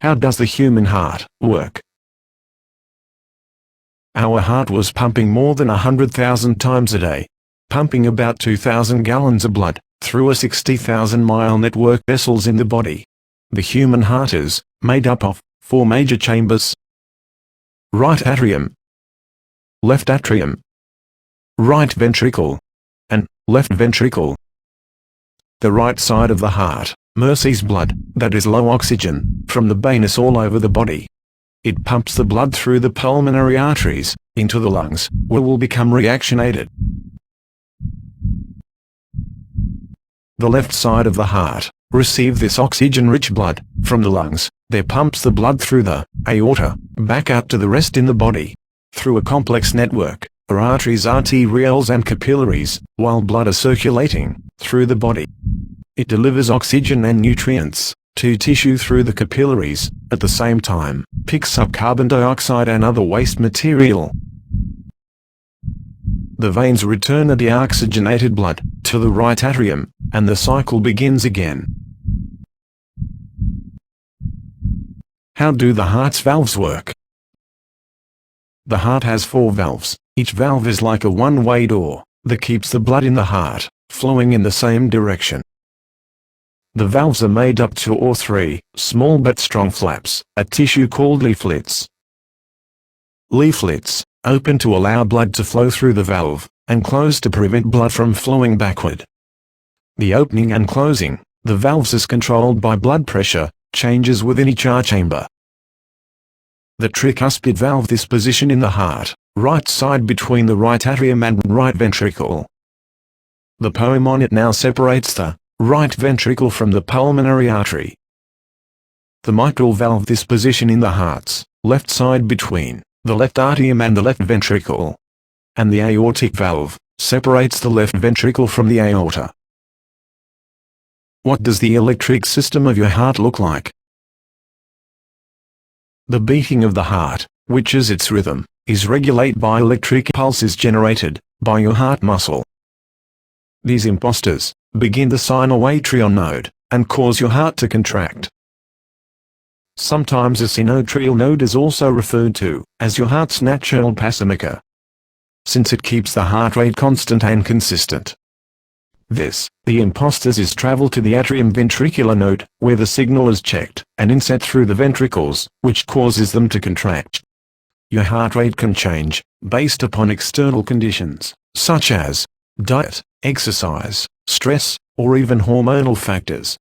How does the human heart work? Our heart was pumping more than 100,000 times a day, pumping about 2,000 gallons of blood, through a 60,000-mile network of vessels in the body. The human heart is made up of 4 major chambers: right atrium, left atrium, right ventricle, and left ventricle. The right side of the heart receives blood, that is low oxygen, from the venous all over the body. It pumps the blood through the pulmonary arteries, into the lungs, where it will become reactionated. The left side of the heart receives this oxygen-rich blood from the lungs, there pumps the blood through the aorta, back out to the rest in the body, through a complex network of arteries, arterioles and capillaries, while blood is circulating through the body. It delivers oxygen and nutrients to tissue through the capillaries, at the same time, picks up carbon dioxide and other waste material. The veins return the deoxygenated blood to the right atrium, and the cycle begins again. How do the heart's valves work? The heart has 4 valves. Each valve is like a one-way door that keeps the blood in the heart flowing in the same direction. The valves are made up 2 or 3 small but strong flaps, a tissue called leaflets. Leaflets open to allow blood to flow through the valve, and close to prevent blood from flowing backward. The opening and closing the valves is controlled by blood pressure changes within each heart chamber. The tricuspid valve, this position in the heart, right side between the right atrium and right ventricle. The poem on it now separates the right ventricle from the pulmonary artery. The mitral valve, this position in the heart's left side between the left atrium and the left ventricle. And the aortic valve separates the left ventricle from the aorta. What does the electric system of your heart look like? The beating of the heart, which is its rhythm, is regulated by electric pulses generated by your heart muscle. These impulses begin the sinoatrial node, and cause your heart to contract. Sometimes a sinoatrial node is also referred to as your heart's natural pacemaker, since it keeps the heart rate constant and consistent. The impulses travel to the atrium ventricular node, where the signal is checked and inset through the ventricles, which causes them to contract. Your heart rate can change based upon external conditions, such as diet, exercise, stress, or even hormonal factors.